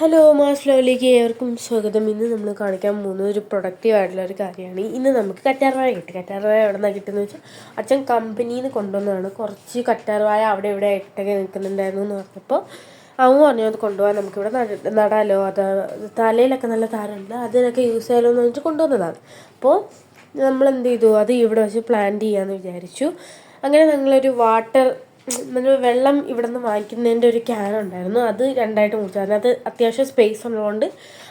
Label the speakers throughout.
Speaker 1: Hello മാസ്ലോയിലേക്ക് ഏവർക്കും സ്വാഗതം. ഇന്ന് നമ്മൾ കാണിക്കാൻ പോകുന്ന ഒരു പ്രൊഡക്റ്റീവായിട്ടുള്ള ഒരു കാര്യമാണ്. ഇന്ന് നമുക്ക് കറ്റാർവാഴ കിട്ടി. കറ്റാർവാഴ എവിടെ നിന്നാണ് കിട്ടുന്നത് വെച്ചാൽ അച്ഛൻ കമ്പനിയിൽ നിന്ന് കൊണ്ടുവന്നതാണ്. കുറച്ച് കറ്റാർവാഴ അവിടെ ഇവിടെ ഇട്ടൊക്കെ നിൽക്കുന്നുണ്ടായിരുന്നു എന്ന് പറഞ്ഞപ്പോൾ അവൻ പറഞ്ഞു അത് കൊണ്ടുപോകാൻ നമുക്കിവിടെ നടാലോ, അത് തലയിലൊക്കെ നല്ല താരമുണ്ട്, അതിനൊക്കെ യൂസ് ചെയ്യാലോ എന്ന് വെച്ചിട്ട് കൊണ്ടുവന്നതാണ്. അപ്പോൾ നമ്മൾ എന്ത് ചെയ്തു, അത് ഇവിടെ വെച്ച് പ്ലാന്റ് ചെയ്യാമെന്ന് വിചാരിച്ചു. അങ്ങനെ ഞങ്ങളൊരു നമ്മൾ വെള്ളം ഇവിടെ നിന്ന് വാങ്ങിക്കുന്നതിൻ്റെ ഒരു ക്യാൻ ഉണ്ടായിരുന്നു. അത് രണ്ടായിട്ട് മുറിച്ചു. അതിനകത്ത് അത്യാവശ്യം സ്പേസ് ഉള്ളതുകൊണ്ട്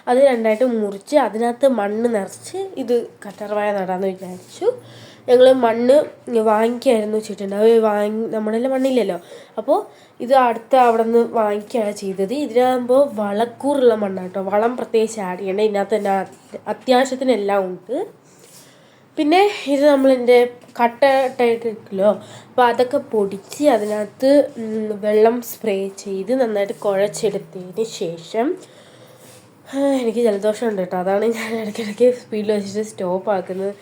Speaker 1: അത് രണ്ടായിട്ട് മുറിച്ച് അതിനകത്ത് മണ്ണ് നിറച്ച് ഇത് കറ്റാർവാഴ നടാമെന്ന് വിചാരിച്ചു. ഞങ്ങൾ മണ്ണ് വാങ്ങിക്കുകയായിരുന്നു വെച്ചിട്ടുണ്ട്. അത് നമ്മളെല്ലാം മണ്ണില്ലല്ലോ. അപ്പോൾ ഇത് അവിടെ നിന്ന് വാങ്ങിക്കുകയാണ് ചെയ്തത്. ഇതിനാകുമ്പോൾ വളക്കൂറുള്ള മണ്ണാണ് കേട്ടോ. വളം പ്രത്യേകിച്ച് ആഡ് ചെയ്യണം. ഇതിനകത്ത് തന്നെ അത്യാവശ്യത്തിനെല്ലാം ഉണ്ട്. പിന്നെ ഇത് നമ്മളതിൻ്റെ കട്ടയിട്ടിരിക്കുമല്ലോ, അപ്പോൾ അതൊക്കെ പൊടിച്ച് അതിനകത്ത് വെള്ളം സ്പ്രേ ചെയ്ത് നന്നായിട്ട് കുഴച്ചെടുത്തതിന് ശേഷം എനിക്ക് ജലദോഷമുണ്ട് കേട്ടോ, അതാണ് ഞാൻ ഇടയ്ക്കിടയ്ക്ക് സ്പീഡിൽ വെച്ചിട്ട് സ്റ്റോപ്പ് ആക്കുന്നത്.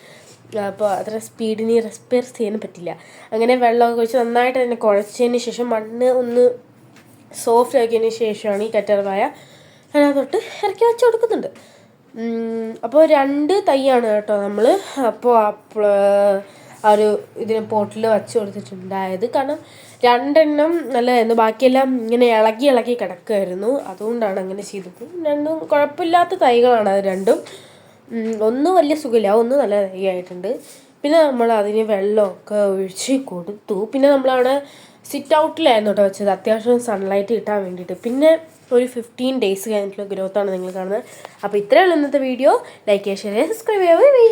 Speaker 1: അപ്പോൾ അത്ര സ്പീഡിന് റെസ്പയർ ചെയ്യാൻ പറ്റില്ല. അങ്ങനെ വെള്ളമൊക്കെ ഒഴിച്ച് നന്നായിട്ട് തന്നെ കുഴച്ചതിന് ശേഷം മണ്ണ് ഒന്ന് സോഫ്റ്റ് ആക്കിയതിന് ശേഷമാണ് ഈ കറ്റാർവാഴ അതിനകത്തോട്ട് ഇറക്കി വെച്ച് കൊടുക്കുന്നുണ്ട്. അപ്പോൾ 2 തൈയാണ് കേട്ടോ നമ്മൾ അപ്പോൾ ആ ഒരു ഇതിന് പോട്ടിൽ വച്ച് കൊടുത്തിട്ടുണ്ടായത്. കാരണം 2 എണ്ണം നല്ലതായിരുന്നു, ബാക്കിയെല്ലാം ഇങ്ങനെ ഇളകി കിടക്കുമായിരുന്നു. അതുകൊണ്ടാണ് അങ്ങനെ ചെയ്തത്. 2 കുഴപ്പമില്ലാത്ത തൈകളാണ് അത് 2. ഒന്ന് വലിയ സുഖമില്ല, ഒന്ന് നല്ല തൈ ആയിട്ടുണ്ട്. പിന്നെ നമ്മൾ അതിന് വെള്ളമൊക്കെ ഒഴിച്ച് കൊടുത്തു. പിന്നെ നമ്മളവിടെ സിറ്റ് ഔട്ടിലായിരുന്നു കേട്ടോ വെച്ചത്, അത്യാവശ്യം സൺലൈറ്റ് കിട്ടാൻ വേണ്ടിയിട്ട്. പിന്നെ ഒരു 15 ഡേയ്സ് കഴിഞ്ഞിട്ടുള്ള ഗ്രോത്താണ് നിങ്ങൾ കാണുന്നത്. അപ്പോൾ ഇത്രയുള്ള ഇന്നത്തെ വീഡിയോ. ലൈക്ക് ചെയ്യുക, ഷെയർ ചെയ്യുക, സബ്സ്ക്രൈബ് ചെയ്യുക. ബൈ.